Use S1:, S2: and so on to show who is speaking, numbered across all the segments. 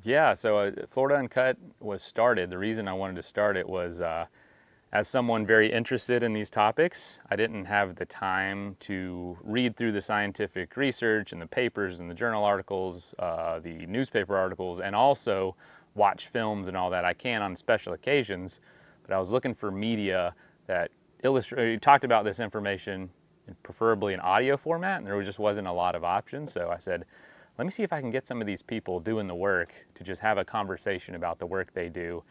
S1: Yeah, so Florida Uncut was started. The reason I wanted to start it was as someone very interested in these topics, I didn't have the time to read through the scientific research and the papers and the journal articles, the newspaper articles, and also watch films and all that. I can on special occasions, but I was looking for media that talked about this information, preferably in audio format, and there just wasn't a lot of options. So I said, let me see if I can get some of these people doing the work to just have a conversation about the work they do,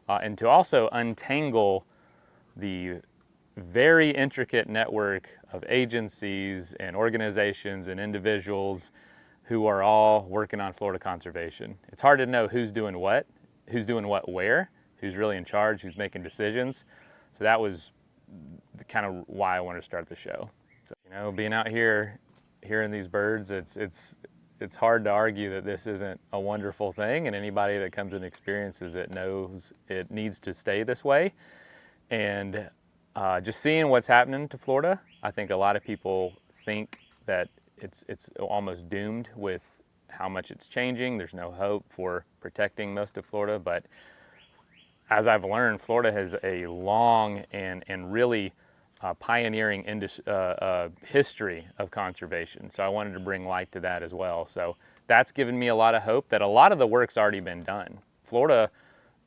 S1: and to also untangle the very intricate network of agencies and organizations and individuals who are all working on Florida conservation. It's hard to know who's doing what where, who's really in charge, who's making decisions. So that was kind of why I wanted to start the show. So, being out here, hearing these birds, it's hard to argue that this isn't a wonderful thing, and anybody that comes and experiences it knows it needs to stay this way. And just seeing what's happening to Florida, I think a lot of people think that it's almost doomed with how much it's changing. There's no hope for protecting most of Florida, but as I've learned, Florida has a long and really pioneering history of conservation. So I wanted to bring light to that as well. So that's given me a lot of hope that a lot of the work's already been done. Florida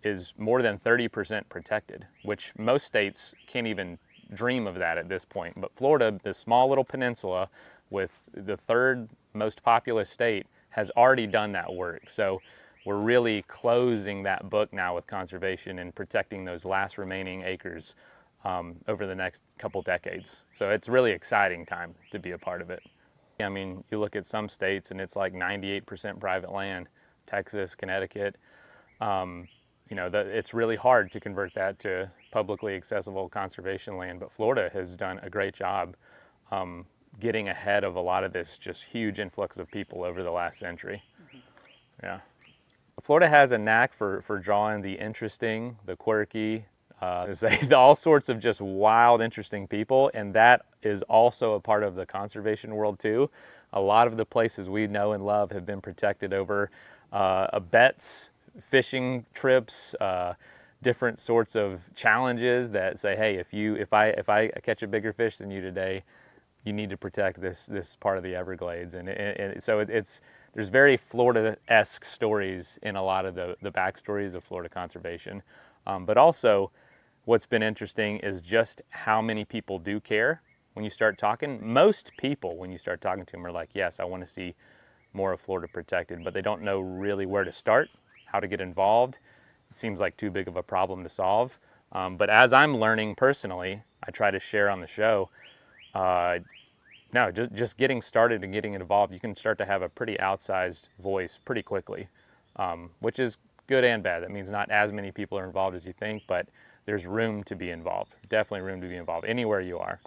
S1: is more than 30% protected, which most states can't even dream of that at this point. But Florida, this small little peninsula with the third most populous state, has already done that work. So we're really closing that book now with conservation and protecting those last remaining acres over the next couple decades. So it's really exciting time to be a part of it. I mean, you look at some states and it's like 98% private land, Texas, Connecticut. It's really hard to convert that to publicly accessible conservation land, but Florida has done a great job getting ahead of a lot of this just huge influx of people over the last century. Yeah. Florida has a knack for drawing the interesting, the quirky, all sorts of just wild, interesting people, and that is also a part of the conservation world too. A lot of the places we know and love have been protected over bets, fishing trips, different sorts of challenges that say, hey, if I catch a bigger fish than you today, you need to protect this part of the Everglades. And so there's very Florida-esque stories in a lot of the backstories of Florida conservation. But also, what's been interesting is just how many people do care when you start talking. Most people, when you start talking to them, are like, yes, I want to see more of Florida protected, but they don't know really where to start, how to get involved. It seems like too big of a problem to solve. But as I'm learning personally, I try to share on the show, just getting started and getting involved, you can start to have a pretty outsized voice pretty quickly, which is good and bad. That means not as many people are involved as you think, but there's room to be involved. Definitely room to be involved anywhere you are.